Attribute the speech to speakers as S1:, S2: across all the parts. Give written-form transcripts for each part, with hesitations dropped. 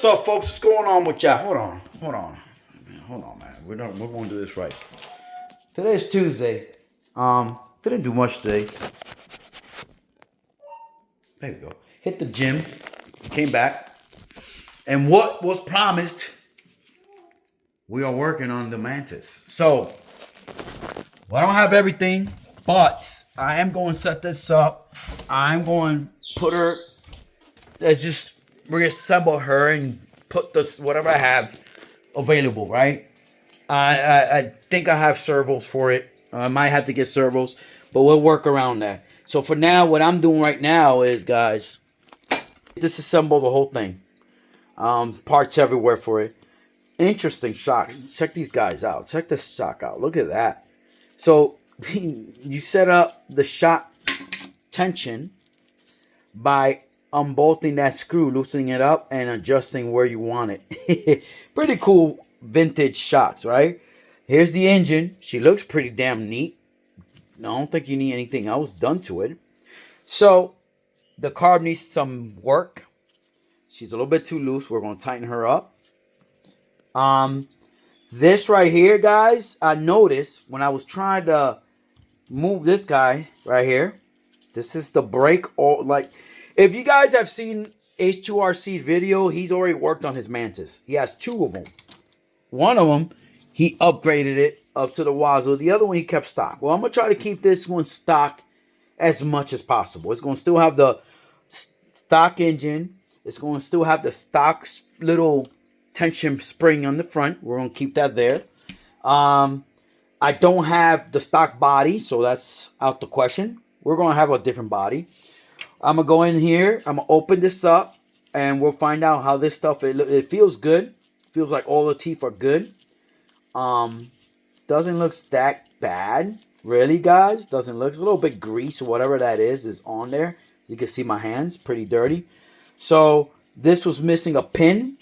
S1: What's up, folks? What's going on with y'all? Hold on, man. We're going to do this right. Today's Tuesday. Didn't do much today. There we go. Hit the gym. Came back. And what was promised? We are working on the Mantis. So, well, I don't have everything, but I am going to set this up. I'm going to put her. Let's just reassemble her and put this whatever I have available, right? I think I have servos for it. I might have to get servos, but we'll work around that. So for now, what I'm doing right now is, guys, disassemble the whole thing. Parts everywhere for it. Interesting shocks. Check these guys out. Check this shock out. Look at that. So you set up the shock tension by unbolting that screw, loosening it up, and adjusting where you want it. Pretty cool vintage shocks, right? Here's the engine. She looks pretty damn neat. I don't think you need anything else done to it. So the carb needs some work. She's a little bit too loose. We're going to tighten her up. This right here, guys, I noticed when I was trying to move this guy right here. This is the brake, or like, if you guys have seen H2RC video, he's already worked on his Mantis. He has two of them. One of them, he upgraded it up to the wazoo. The other one, he kept stock. Well, I'm going to try to keep this one stock as much as possible. It's going to still have the stock engine. It's going to still have the stock little tension spring on the front. We're going to keep that there. I don't have the stock body, so that's out the question. We're going to have a different body. I'm going to go in here. I'm going to open this up. And we'll find out how this stuff, it feels good. Feels like all the teeth are good. Doesn't look that bad. Really, guys. Doesn't look. It's a little bit grease or whatever that is on there. You can see my hands. Pretty dirty. So this was missing a pin.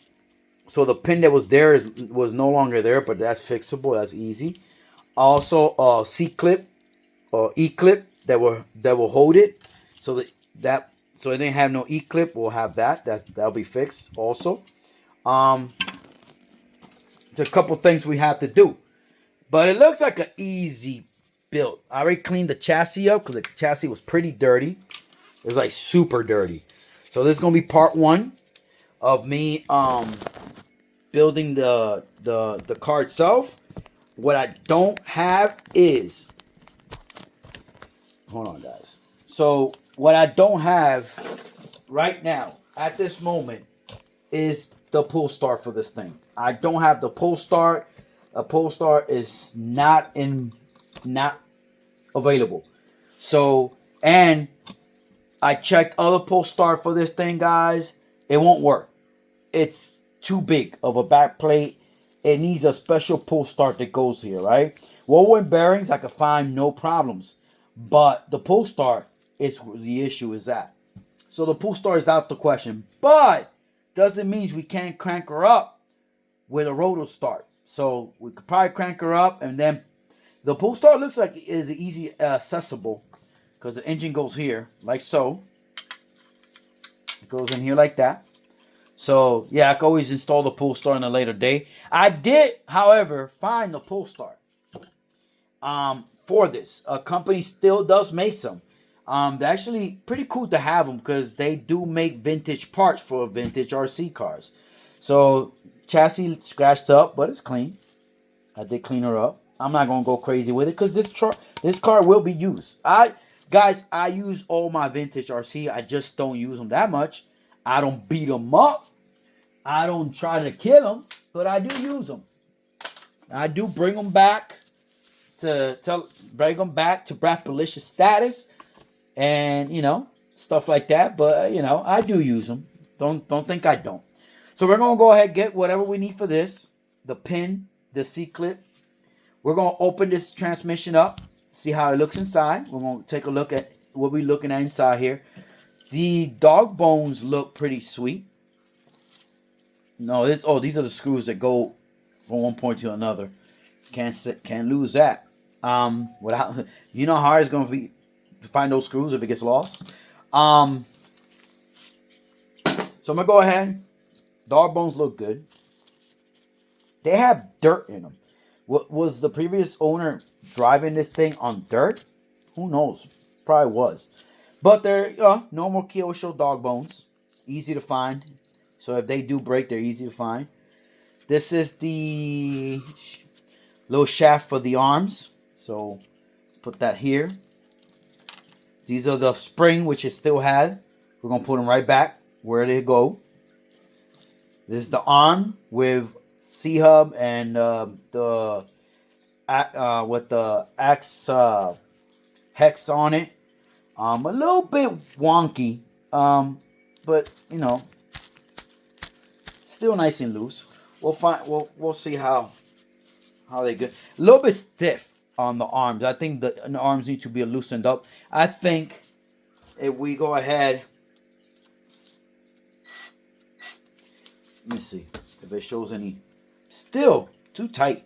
S1: So the pin that was there was no longer there. But that's fixable. That's easy. Also a C-clip or E-clip that will hold it. So so it didn't have no E-clip. We'll have that. That'll be fixed also. There's a couple things we have to do. But it looks like an easy build. I already cleaned the chassis up because the chassis was pretty dirty. It was like super dirty. So this is going to be part one of me building the car itself. What I don't have is... Hold on, guys. So what I don't have right now at this moment is the pull start for this thing. I don't have the pull start. A pull start is not available. So, and I checked other pull start for this thing, guys. It won't work. It's too big of a back plate. It needs a special pull start that goes here, right? Whirlwind bearings, I could find no problems. But the pull start is the issue is that. So the pull start is out the question. But doesn't mean we can't crank her up with a rotor start. So we could probably crank her up, and then the pull start looks like it is easy accessible because the engine goes here like so. It goes in here like that. So yeah, I can always install the pull start in a later day. I did, however, find the pull start for this. A company still does make some. They're actually pretty cool to have them because they do make vintage parts for vintage RC cars. So chassis scratched up, but it's clean. I did clean her up. I'm not gonna go crazy with it because this car will be used. I use all my vintage RC. I just don't use them that much. I don't beat them up. I don't try to kill them, but I do use them. I do bring them back to Brapalicious status. And, you know, stuff like that. But, you know, I do use them. Don't think I don't. So we're going to go ahead and get whatever we need for this. The pin, the C-clip. We're going to open this transmission up. See how it looks inside. We're going to take a look at what we're looking at inside here. The dog bones look pretty sweet. No, these are the screws that go from one point to another. Can't lose that. Without, you know how hard it's going to be to find those screws if it gets lost. So I'm gonna go ahead, Dog bones look good. They have dirt in them. What was the previous owner driving this thing on dirt? Who knows? Probably was. But they're normal Kyosho dog bones. Easy to find. So if they do break, they're easy to find. This is the little shaft for the arms. So let's put that here. These are the spring, which it still has. We're going to put them right back where they go. This is the arm with C-hub and with the X hex on it. A little bit wonky, but you know, still nice and loose. We'll see how they go. A little bit stiff on the arms. I think the arms need to be loosened up. I think if we go ahead, let me see if it shows any. Still too tight.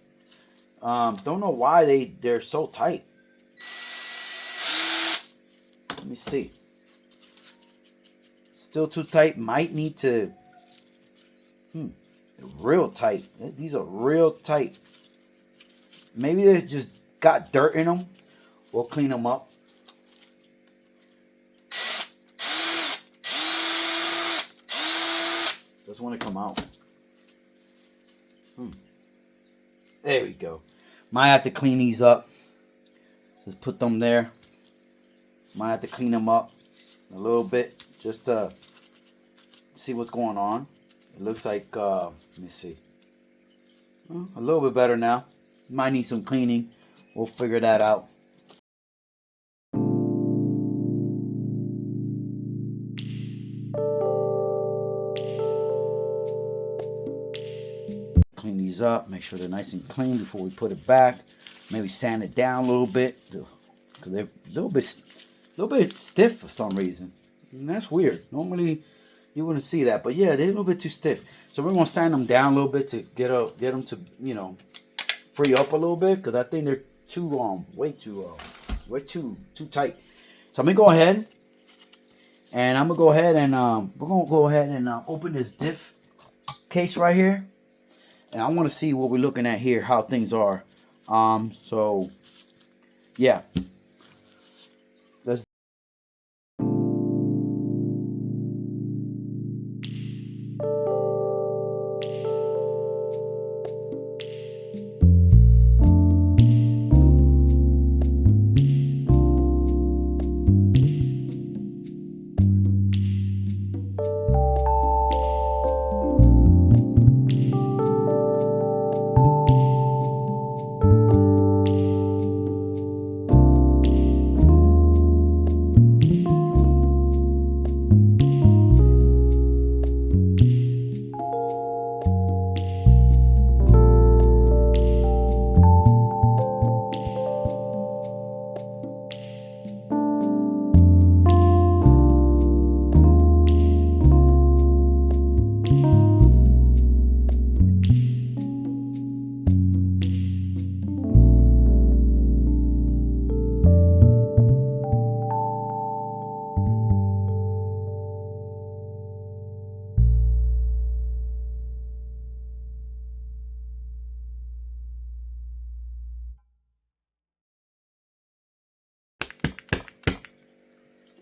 S1: Don't know why they're so tight. Let me see. Still too tight. Might need to. Real tight. These are real tight. Maybe they just got dirt in them. We'll clean them up. Doesn't want to come out. There we go. Might have to clean these up. Just put them there. Might have to clean them up a little bit just to see what's going on. It looks like, let me see. A little bit better now. Might need some cleaning. We'll figure that out. Clean these up. Make sure they're nice and clean before we put it back. Maybe sand it down a little bit. Because they're a little bit stiff for some reason. And that's weird. Normally you wouldn't see that, but yeah, they're a little bit too stiff. So we're gonna sand them down a little bit to get them to, you know, free up a little bit, because I think they're too way too tight. So I'm gonna go ahead and we're gonna go ahead and open this diff case right here, and I want to see what we're looking at here, how things are. So yeah.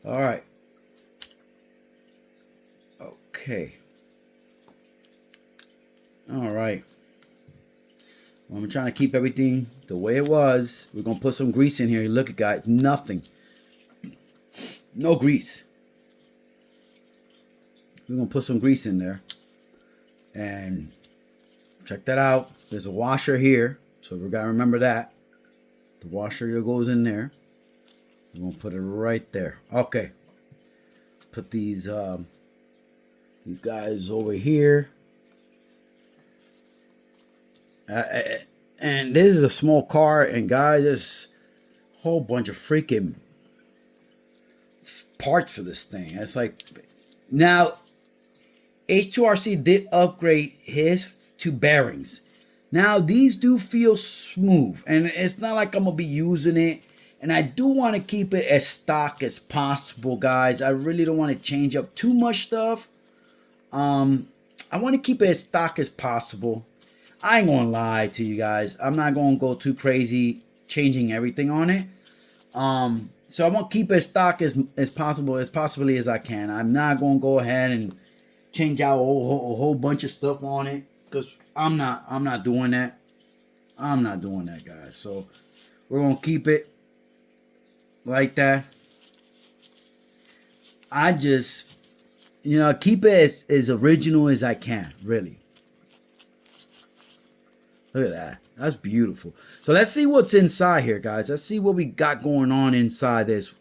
S1: All right. Okay. All right. Well, I'm trying to keep everything the way it was. We're going to put some grease in here. Look at guys, nothing. No grease. We're going to put some grease in there. And check that out. There's a washer here. So we got to remember that. The washer that goes in there. We're going to put it right there. Okay. Put these guys over here. And this is a small car, and guys, there's a whole bunch of freaking parts for this thing. It's like, now H2RC did upgrade his to bearings. Now these do feel smooth, and it's not like I'm gonna be using it. And I do want to keep it as stock as possible, guys. I really don't want to change up too much stuff. I want to keep it as stock as possible. I ain't gonna lie to you guys. I'm not gonna go too crazy changing everything on it. So I want to keep it stock as possible as possibly as I can. I'm not gonna go ahead and change out a whole bunch of stuff on it because I'm not doing that. I'm not doing that, guys. So we're gonna keep it like that. I just, keep it as original as I can, really. Look at that. That's beautiful. So let's see what's inside here, guys. Let's see what we got going on inside this.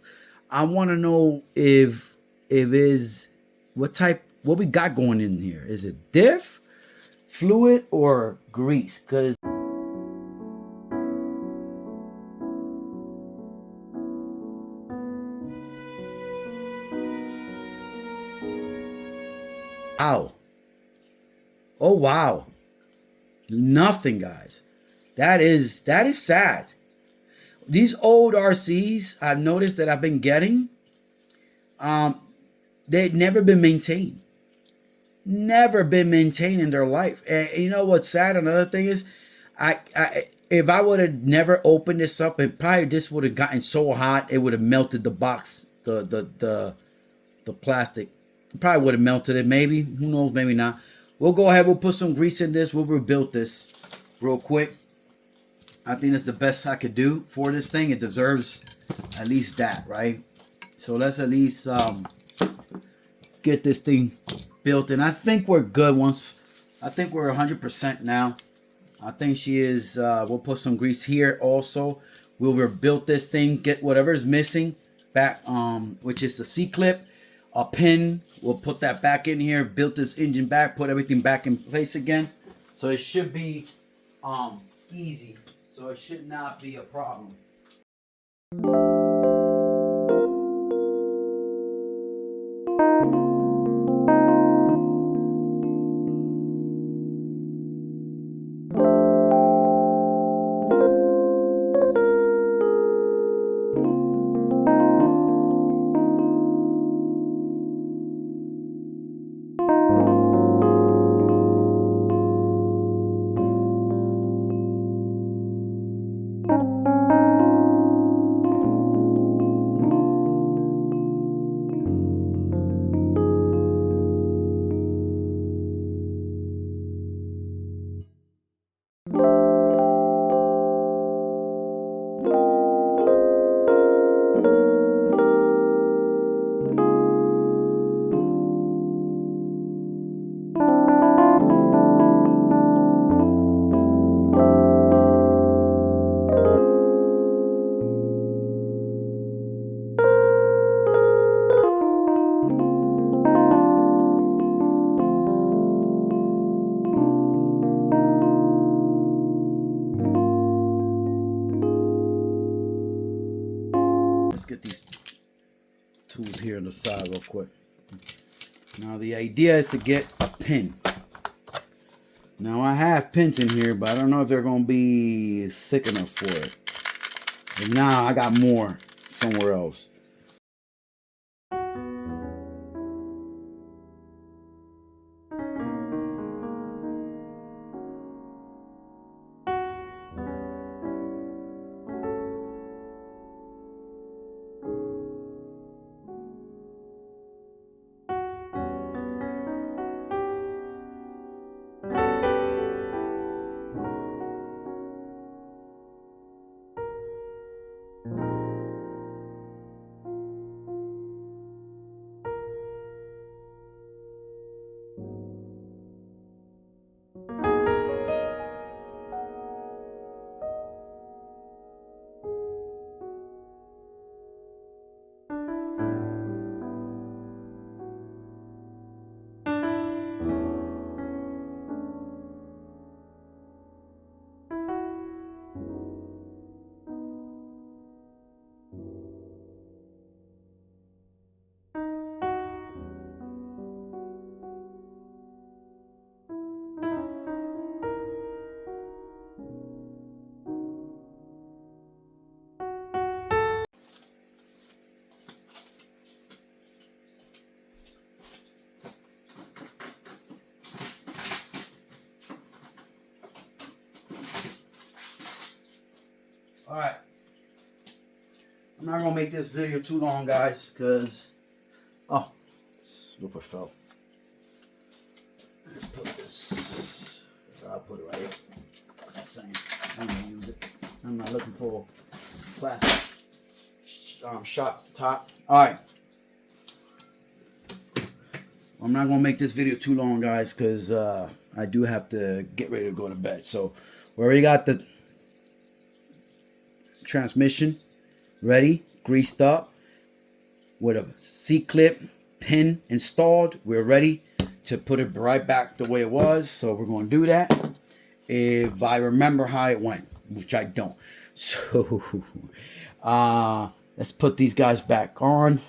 S1: I want to know if is what we got going in here. Is it diff, fluid, or grease? Because wow. Oh wow. Nothing, guys. That is sad. These old RCs I've noticed that I've been getting, they've never been maintained. Never been maintained in their life. And you know what's sad? Another thing is, I if I would have never opened this up, it probably just would have gotten so hot it would have melted the box, the plastic. It probably would have melted it. Maybe, who knows? Maybe not. We'll go ahead. We'll put some grease in this. We'll rebuild this real quick. I think that's the best I could do for this thing. It deserves at least that, right? So let's at least get this thing built. And I think we're good I think we're 100% now. I think she is. We'll put some grease here also. We'll rebuild this thing, get whatever is missing back, which is the C-clip, a pin. We'll put that back in here, build this engine back, put everything back in place again. So it should be easy. So it should not be a problem. Let's get these tools here on the side real quick. Now the idea is to get a pin. Now I have pins in here, but I don't know if they're going to be thick enough for it. And now I got more somewhere else. Alright. I'm not going to make this video too long, guys, because... Oh, super felt. Let's put this... I'll put it right here. It's the same. I'm going to use it. I'm not looking for plastic shot top. Alright. I'm not going to make this video too long, guys, because I do have to get ready to go to bed. So, we already got the transmission ready, greased up, with a C-clip pin installed. We're ready to put it right back the way it was. So, we're going to do that if I remember how it went, which I don't. So, let's put these guys back on.